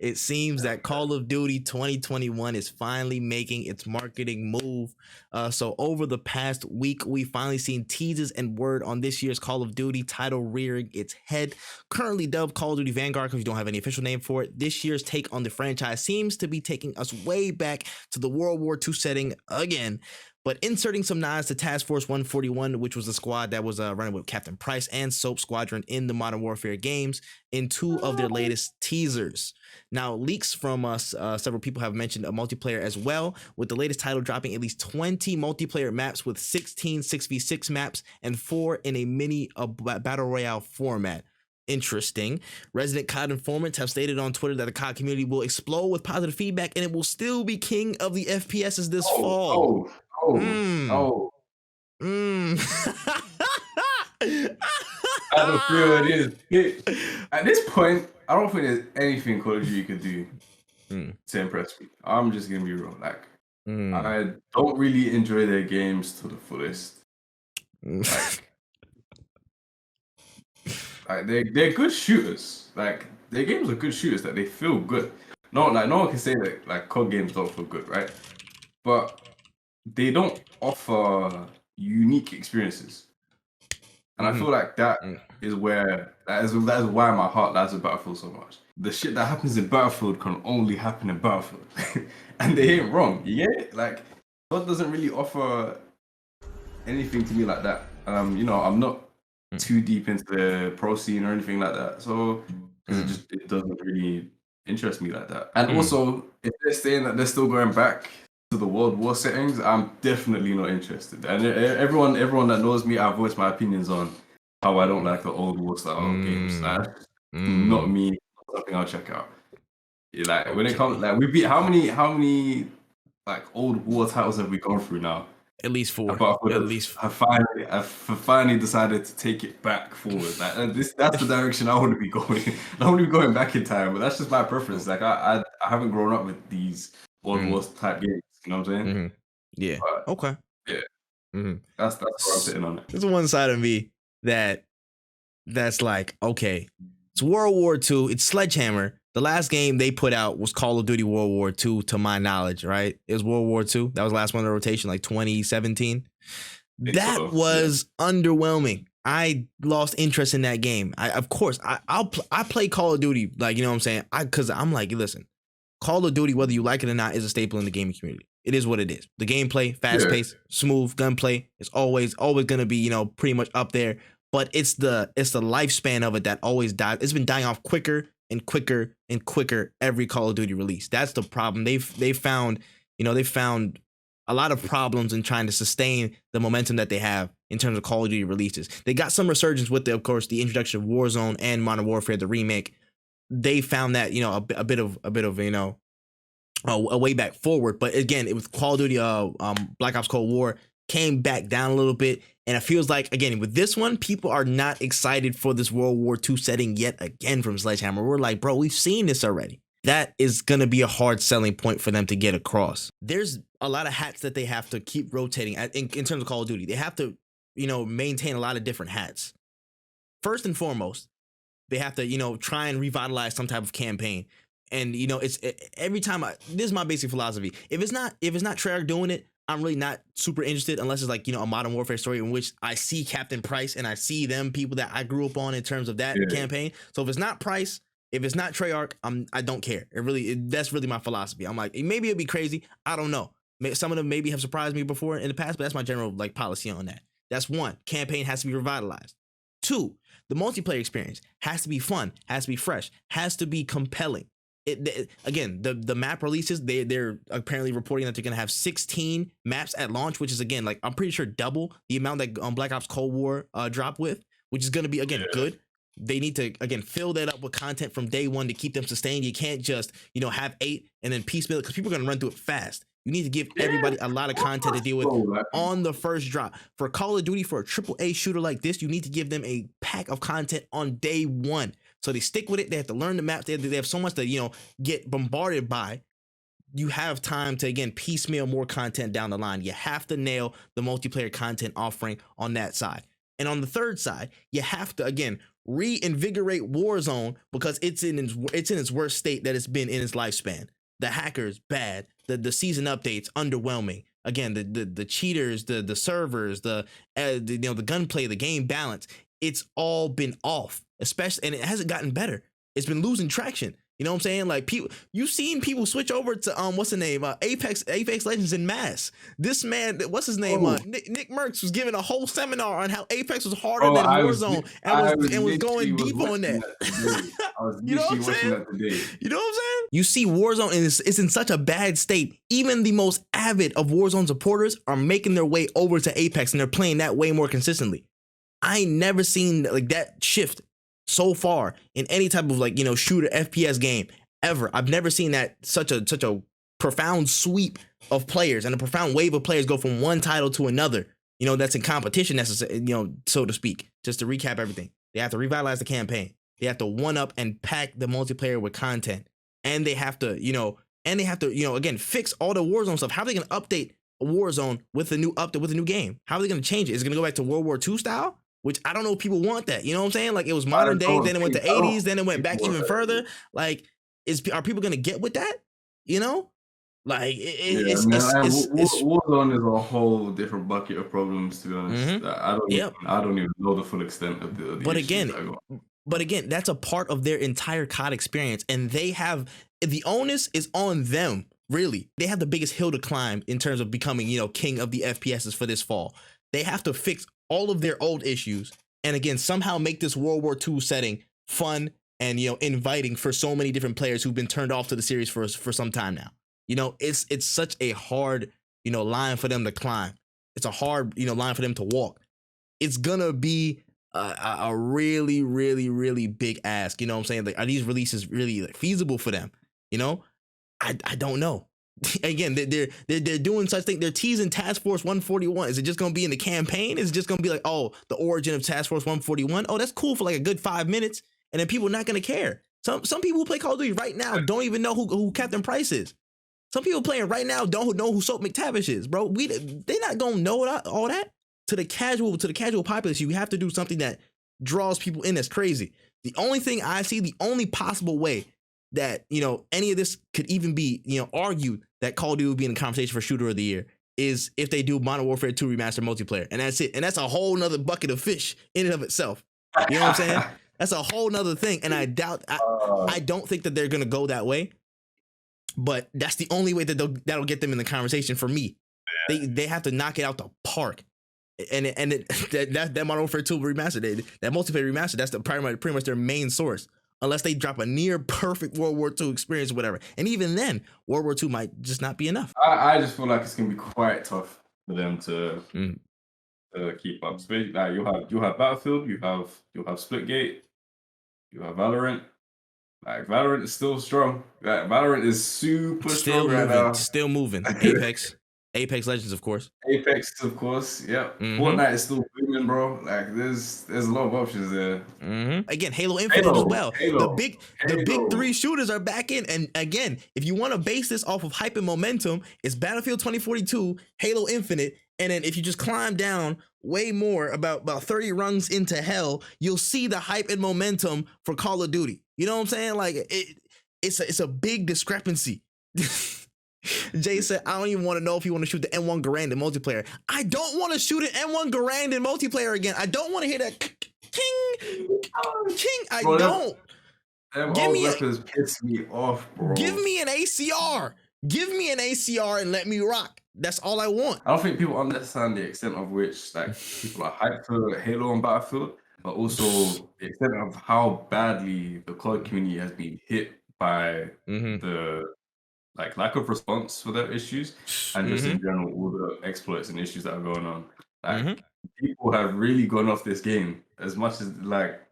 It seems that Call of Duty 2021 is finally making its marketing move. So over the past week, we finally seen teases and word on this year's Call of Duty title rearing its head. Currently dubbed Call of Duty Vanguard because we don't have any official name for it, this year's take on the franchise seems to be taking us way back to the World War II setting again, but inserting some nods to Task Force 141, which was the squad that was running with Captain Price and Soap Squadron in the Modern Warfare games, in two of their latest teasers. Now, leaks from us, several people have mentioned a multiplayer as well, with the latest title dropping at least 20 multiplayer maps with 16 6v6 maps and 4 in a mini battle royale format. Interesting. Resident COD informants have stated on Twitter that the COD community will explode with positive feedback and it will still be king of the FPSs this fall. I don't feel it is. At this point, I don't think there's anything Call of Duty could do to impress me. I'm just gonna be real. Like, I don't really enjoy their games to the fullest. Like they're good shooters. Like, their games are good shooters. That they feel good. No one can say that like COD games don't feel good, right? But they don't offer unique experiences. And I feel like that is where that is why my heart lies in Battlefield so much. The shit that happens in Battlefield can only happen in Battlefield. And they ain't wrong. You get it? Like, COD doesn't really offer anything to me like that. I'm not too deep into the pro scene or anything like that. So it doesn't really interest me like that. And also, if they're saying that they're still going back to the World War settings, I'm definitely not interested. And everyone that knows me, I voice my opinions on how I don't like the old war style games. Not me, not something I'll check out. Like, when it comes, like, we beat how many like old war titles have we gone through now? At least 4. At least I finally decided to take it back forward. Like, that's the direction I want to be going. I want to be going back in time, but that's just my preference. Like, I haven't grown up with these World War type games. You know what I'm saying? Yeah. But, okay. Yeah. That's where I'm sitting on it. There's one side of me that's like, okay, it's World War II. It's Sledgehammer. The last game they put out was Call of Duty World War II, to my knowledge, right? It was World War II. That was the last one in the rotation, like 2017. That was underwhelming. I lost interest in that game. I play Call of Duty, like, you know what I'm saying? Because I'm like, listen, Call of Duty, whether you like it or not, is a staple in the gaming community. It is what it is. The gameplay, fast-paced, smooth gunplay is always going to be, pretty much up there. But it's the lifespan of it that always dies. It's been dying off quicker and quicker and quicker every Call of Duty release. That's the problem. They found a lot of problems in trying to sustain the momentum that they have in terms of Call of Duty releases. They got some resurgence with of course, the introduction of Warzone and Modern Warfare, the remake. They found that, a bit of a way back forward. But again, it was Call of Duty Black Ops Cold War came back down a little bit. And it feels like, again, with this one, people are not excited for this World War II setting yet again from Sledgehammer. We're like, bro, we've seen this already. That is going to be a hard selling point for them to get across. There's a lot of hats that they have to keep rotating in terms of Call of Duty. They have to, maintain a lot of different hats. First and foremost, they have to, try and revitalize some type of campaign. And, every time this is my basic philosophy. If it's not Treyarch doing it, I'm really not super interested unless it's like, a Modern Warfare story in which I see Captain Price and I see them people that I grew up on in terms of that campaign. So if it's not Price, if it's not Treyarch, I don't care. That's really my philosophy. I'm like, maybe it'd be crazy. I don't know. Some of them maybe have surprised me before in the past, but that's my general policy on that. That's one. Campaign has to be revitalized. 2, the multiplayer experience has to be fun, has to be fresh, has to be compelling. The map releases, they're apparently reporting that they're gonna have 16 maps at launch, which is again I'm pretty sure double the amount that Black Ops Cold War dropped with, which is gonna be good. They need to fill that up with content from day one to keep them sustained. You can't just have 8 and then piecemeal it because people are gonna run through it fast. You need to give everybody a lot of content to deal with on the first drop. For Call of Duty, for a AAA shooter like this, you need to give them a pack of content on day one. So they stick with it. They have to learn the maps. They have so much to, get bombarded by. You have time to, again, piecemeal more content down the line. You have to nail the multiplayer content offering on that side. And on the third side, you have to, again, reinvigorate Warzone because it's in its worst state that it's been in its lifespan. The hackers, bad. The season updates, underwhelming. Again, the cheaters, the servers, the gunplay, the game balance, it's all been off, especially, and it hasn't gotten better. It's been losing traction. You know what I'm saying? Like, people, you've seen people switch over to what's the name? Apex Legends in mass. This man, what's his name? Nick Merckx was giving a whole seminar on how Apex was harder than Warzone and was going deep on that. I was You know what I'm watching saying? that today. You know what I'm saying? You see Warzone is in such a bad state. Even the most avid of Warzone supporters are making their way over to Apex and they're playing that way more consistently. I ain't never seen like that shift so far in any type of like, shooter FPS game ever. I've never seen that such a profound sweep of players and a profound wave of players go from one title to another, that's in competition, so to speak. Just to recap everything, they have to revitalize the campaign. They have to one up and pack the multiplayer with content, and they have to, again, fix all the Warzone stuff. How are they going to update Warzone with a new update, with a new game? How are they going to change it? Is it going to go back to World War II style? Which I don't know if people want that. You know what I'm saying? Like, it was modern day, then it went to 80s, then it went back even further. Like, are people going to get with that? Like, Warzone is a whole different bucket of problems, to be honest. Mm-hmm. I don't even know the full extent of the But issues again, that's a part of their entire COD experience. And the onus is on them, really. They have the biggest hill to climb in terms of becoming, king of the FPSs for this fall. They have to fix all of their old issues, and again, somehow make this World War II setting fun and inviting for so many different players who've been turned off to the series for some time now. It's such a hard line for them to climb. It's a hard line for them to walk. It's gonna be a really, really, really big ask. You know what I'm saying? Like, are these releases really feasible for them? I don't know. Again, they're doing such thing. They're teasing Task Force 141. Is it just gonna be in the campaign? Is it just gonna be like, oh, the origin of Task Force 141? Oh, that's cool for like a good 5 minutes, and then people are not gonna care. Some people who play Call of Duty right now don't even know who Captain Price is. Some people playing right now don't know who Soap McTavish is, bro. They're not gonna know all that. To the casual populace, you have to do something that draws people in. That's crazy. The only thing I see, the only possible way that any of this could even be argued that Call of Duty would be in the conversation for Shooter of the Year is if they do Modern Warfare 2 Remastered multiplayer, and that's it. And that's a whole nother bucket of fish in and of itself. You know what I'm saying? That's a whole nother thing, and I don't think that they're gonna go that way. But that's the only way that'll get them in the conversation for me. They have to knock it out the park. And that Modern Warfare 2 remastered, that multiplayer remaster, that's pretty much their main source. Unless they drop a near perfect World War II experience or whatever. And even then, World War II might just not be enough. I just feel like it's gonna be quite tough for them to keep up. So, like, you have Battlefield, you have Splitgate, you have Valorant. Like, Valorant is still strong. Like, Valorant is super strong right now. Still moving. Apex Legends, of course. Apex, of course. Yep. Fortnite is still booming, bro. Like, there's a lot of options there. Again, Halo Infinite as well. The big three shooters are back in. And again, if you want to base this off of hype and momentum, it's Battlefield 2042, Halo Infinite, and then if you just climb down way more, about 30 rungs into hell, you'll see the hype and momentum for Call of Duty. You know what I'm saying? Like, it's a big discrepancy. Jay said, I don't even want to know if you want to shoot the M1 Garand in multiplayer. I don't want to shoot an M1 Garand in multiplayer again. I don't want to hear that king. I don't. Give me piss me off, bro. Give me an ACR. Give me an ACR and let me rock. That's all I want. I don't think people understand the extent of which people are hyped for Halo and Battlefield, but also the extent of how badly the COD community has been hit by the lack of response for their issues, and just in general all the exploits and issues that are going on. People have really gone off this game as much as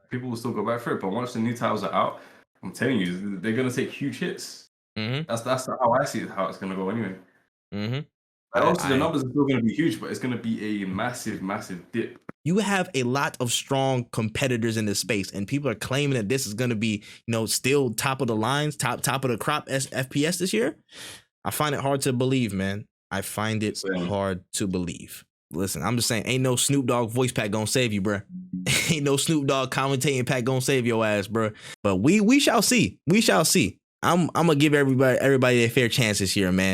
people will still go back for it, but once the new titles are out, I'm telling you, they're gonna take huge hits. That's how I see it, how it's gonna go anyway. Obviously the numbers are still gonna be huge, but it's gonna be a massive dip. You have a lot of strong competitors in this space, and people are claiming that this is going to be, still top of the lines, top of the crop FPS this year. I find it hard to believe, man. I find it hard to believe. Listen, I'm just saying, ain't no Snoop Dogg voice pack gonna save you, bruh. Ain't no Snoop Dogg commentating pack gonna save your ass, bruh. But we shall see. We shall see. I'm gonna give everybody a fair chance this year, man.